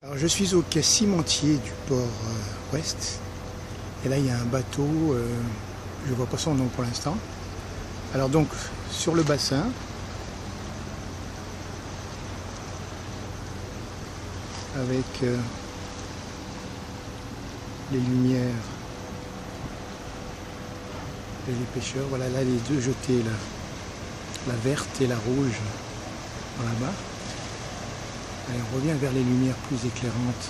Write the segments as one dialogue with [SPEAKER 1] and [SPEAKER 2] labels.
[SPEAKER 1] Alors je suis au quai cimentier du port ouest et là il y a un bateau, je ne vois pas son nom pour l'instant. Alors donc sur le bassin, avec les lumières et les pêcheurs, voilà là les deux jetées là, la verte et la rouge là-bas. Allez, on revient vers les lumières plus éclairantes,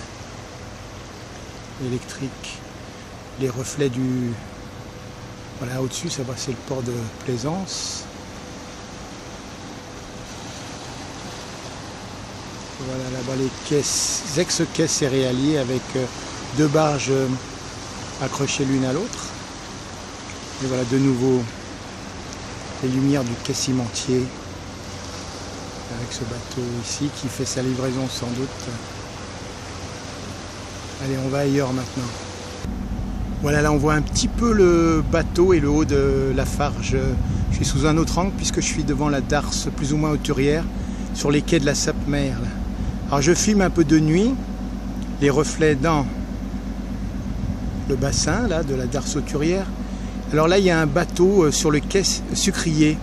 [SPEAKER 1] électriques, les reflets du... Voilà, au-dessus, ça va, c'est le port de Plaisance. Voilà, là-bas, les ex-quais céréaliers avec deux barges accrochées l'une à l'autre. Et voilà, de nouveau, les lumières du quai cimentier. Avec ce bateau ici qui fait sa livraison sans doute. Allez, on va ailleurs maintenant. Voilà, là on voit un petit peu le bateau et le haut de la Farge. Je suis sous un autre angle puisque je suis devant la darse plus ou moins hauturière sur les quais de la Sape-Mer. Alors je filme un peu de nuit, les reflets dans le bassin là, de la darse hauturière. Alors là il y a un bateut sur le quai sucrier.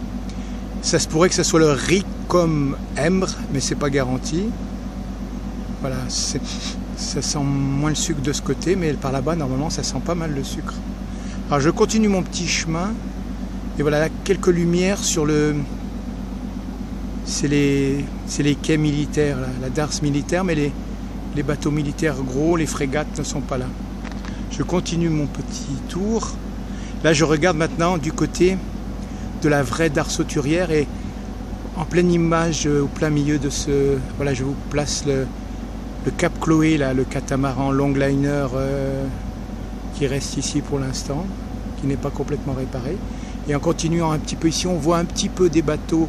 [SPEAKER 1] Ça se pourrait que ce soit le Ricom Embre, mais c'est pas garanti. Voilà, ça sent moins le sucre de ce côté, mais par là-bas, normalement, ça sent pas mal le sucre. Alors, je continue mon petit chemin. Et voilà, là, quelques lumières sur le... C'est les quais militaires, là, la darse militaire, mais les bateaux militaires gros, les frégates ne sont pas là. Je continue mon petit tour. Là, je regarde maintenant du côté de la vraie darse hauturière et en pleine image au plein milieu de ce... Voilà, je vous place le Cap Chloé, là, le catamaran longliner qui reste ici pour l'instant, qui n'est pas complètement réparé. Et en continuant un petit peu ici, on voit un petit peu des bateaux.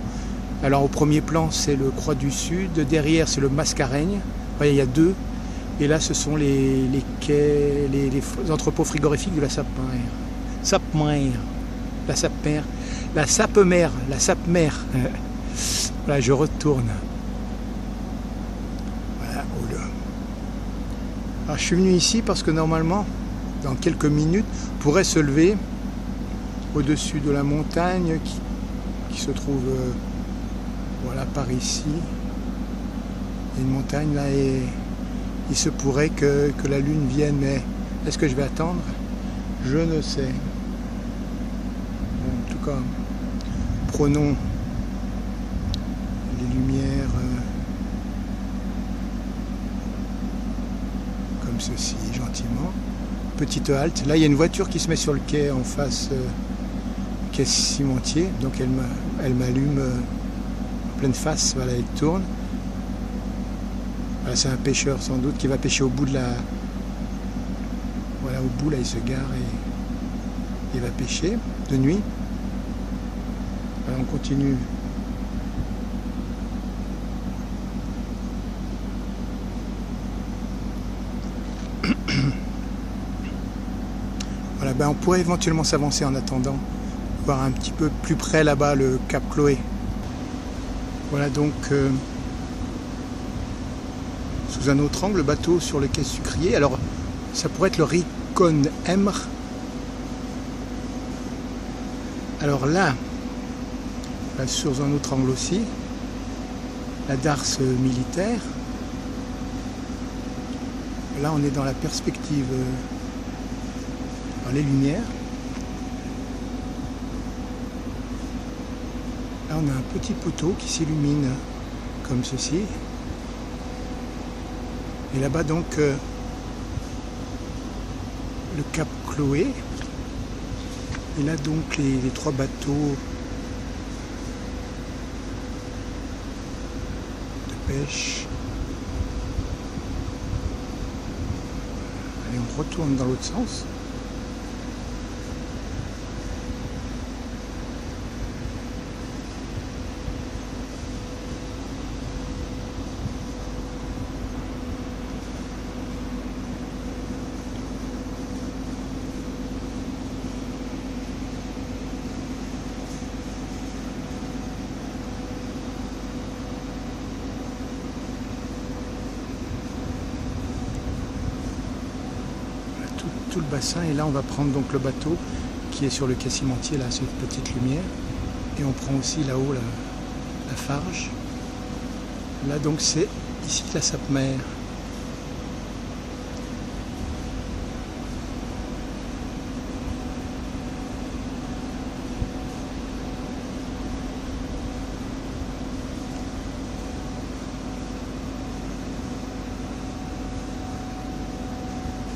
[SPEAKER 1] Alors au premier plan, c'est le Croix du Sud, derrière c'est le Mascareigne. Voyez, il y a deux. Et là, ce sont les quais, les entrepôts frigorifiques de la Sape-Mer. Sape-Mer. La Sape-Mer. La Sape-Mer. La Sape-Mer. Voilà, je retourne. Voilà, oh là. Alors, je suis venu ici parce que normalement, dans quelques minutes, pourrait se lever au-dessus de la montagne qui se trouve voilà, par ici. Il y a une montagne là et il se pourrait que la lune vienne, mais est-ce que je vais attendre? Je ne sais. Bon, en tout cas, prenons les lumières comme ceci, gentiment. Petite halte. Là, il y a une voiture qui se met sur le quai en face, quai cimentier. Donc, elle m'allume en pleine face. Voilà, elle tourne. Voilà, c'est un pêcheur sans doute qui va pêcher au bout de la... Voilà, au bout, là, il se gare et il va pêcher de nuit. Voilà, on continue. Voilà, ben on pourrait éventuellement s'avancer en attendant, voir un petit peu plus près là-bas le Cap Chloé. Voilà donc sous un autre angle, le bateau sur le quai sucrier. Alors ça pourrait être le Ricom Embre. Alors là, sur un autre angle aussi, la darse militaire. Là on est dans la perspective les lumières. Là on a un petit poteau qui s'illumine comme ceci. Et là-bas donc le Cap Chloé. Et là donc les trois bateaux de pêche. Allez, on retourne dans l'autre sens. tout le bassin. Et là, on va prendre donc le bateau qui est sur le quai cimentier, là, cette petite lumière. Et on prend aussi là-haut la Farge. Là, donc, c'est ici la Sapmer.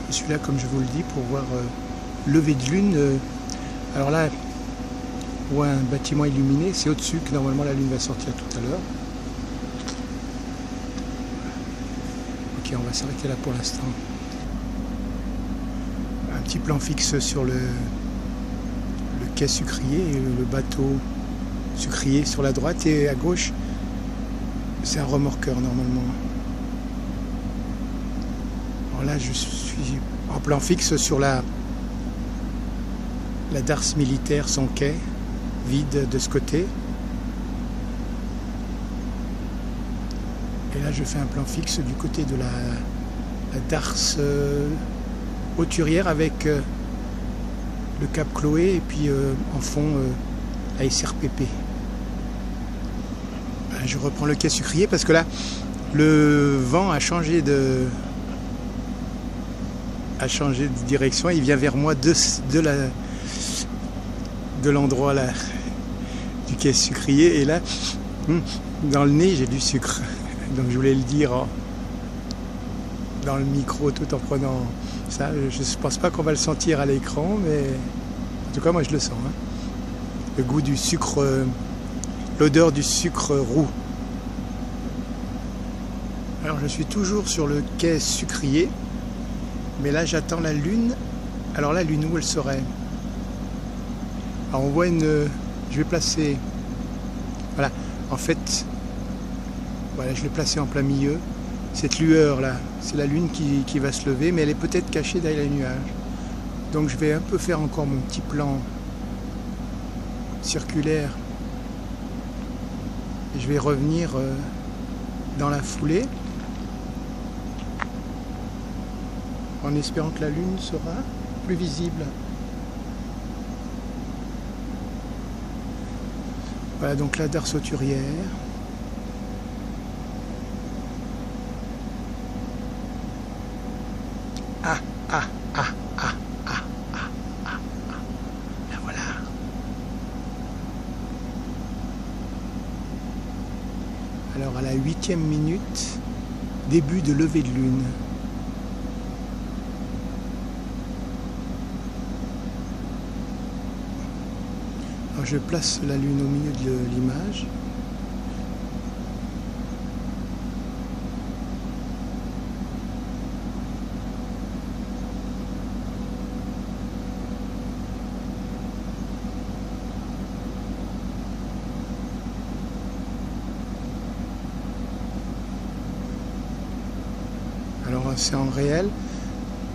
[SPEAKER 1] Je suis là, comme je vous le dis, pour voir lever de lune. Alors là, on voit un bâtiment illuminé, c'est au-dessus que normalement la lune va sortir tout à l'heure. Ok, on va s'arrêter là pour l'instant. Un petit plan fixe sur le quai Sucrier, et le bateau Sucrier sur la droite, et à gauche, c'est un remorqueur normalement. Alors là, je suis en plan fixe sur la darse militaire, son quai, vide de ce côté. Et là, je fais un plan fixe du côté de la darse hauturière avec le Cap Chloé et puis en fond la SRPP. Je reprends le quai Sucrier parce que là, le vent a changé de direction. Il vient vers moi de l'endroit là du quai Sucrier, et là dans le nez j'ai du sucre, donc je voulais le dire dans le micro tout en prenant ça. Je ne pense pas qu'on va le sentir à l'écran, mais en tout cas moi je le sens, hein. Le goût du sucre, l'odeur du sucre roux. Alors je suis toujours sur le quai Sucrier, mais là j'attends la lune. Alors la lune, où elle serait? Alors on voit je vais placer, voilà, en fait, voilà, je l'ai placée en plein milieu. Cette lueur là, c'est la lune qui va se lever, mais elle est peut-être cachée derrière les nuages. Donc je vais un peu faire encore mon petit plan circulaire. Et je vais revenir dans la foulée, en espérant que la lune sera plus visible. Voilà donc la darse hauturière. Ah, ah, ah, ah, ah, ah, ah, ah. La voilà. Alors à la 8e minute, début de lever de lune. Alors je place la lune au milieu de l'image. Alors c'est en réel.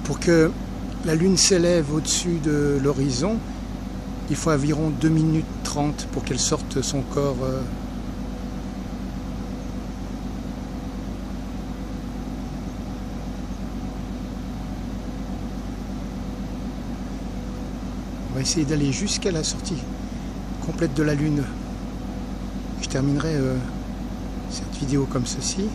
[SPEAKER 1] Pour que la lune s'élève au-dessus de l'horizon, il faut environ 2 minutes 30 pour qu'elle sorte son corps. On va essayer d'aller jusqu'à la sortie complète de la lune. Je terminerai cette vidéo comme ceci.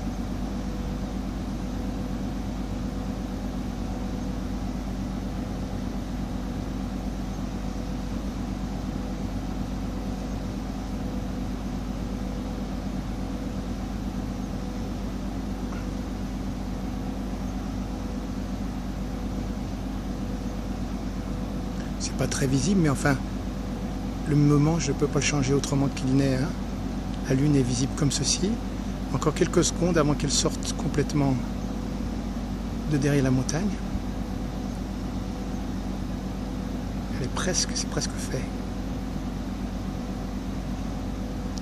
[SPEAKER 1] C'est pas très visible, mais enfin, le moment, je ne peux pas le changer autrement qu'il n'est. Hein. La lune est visible comme ceci. Encore quelques secondes avant qu'elle sorte complètement de derrière la montagne. C'est presque fait.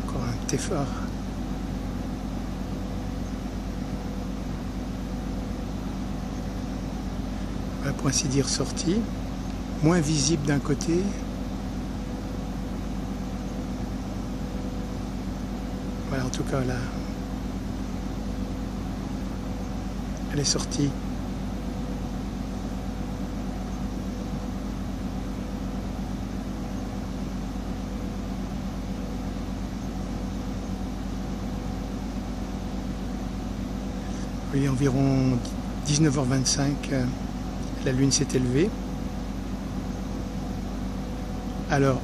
[SPEAKER 1] Encore un petit effort. Voilà, pour ainsi dire, sortie. Moins visible d'un côté. Voilà, en tout cas là, elle est sortie Il est environ 19h25, la lune s'est élevée. Alors,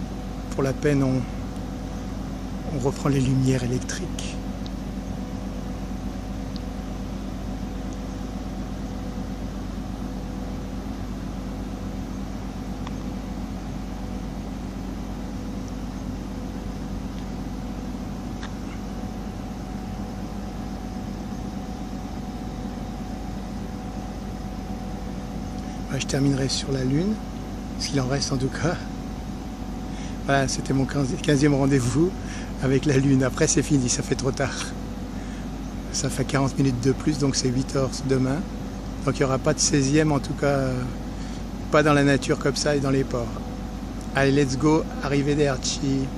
[SPEAKER 1] pour la peine, on reprend les lumières électriques. Je terminerai sur la lune, s'il en reste en tout cas. Voilà, c'était mon 15e rendez-vous avec la lune. Après c'est fini, ça fait trop tard. Ça fait 40 minutes de plus, donc c'est 8 heures demain. Donc il n'y aura pas de 16e, en tout cas pas dans la nature comme ça et dans les ports. Allez, let's go, arrivederci.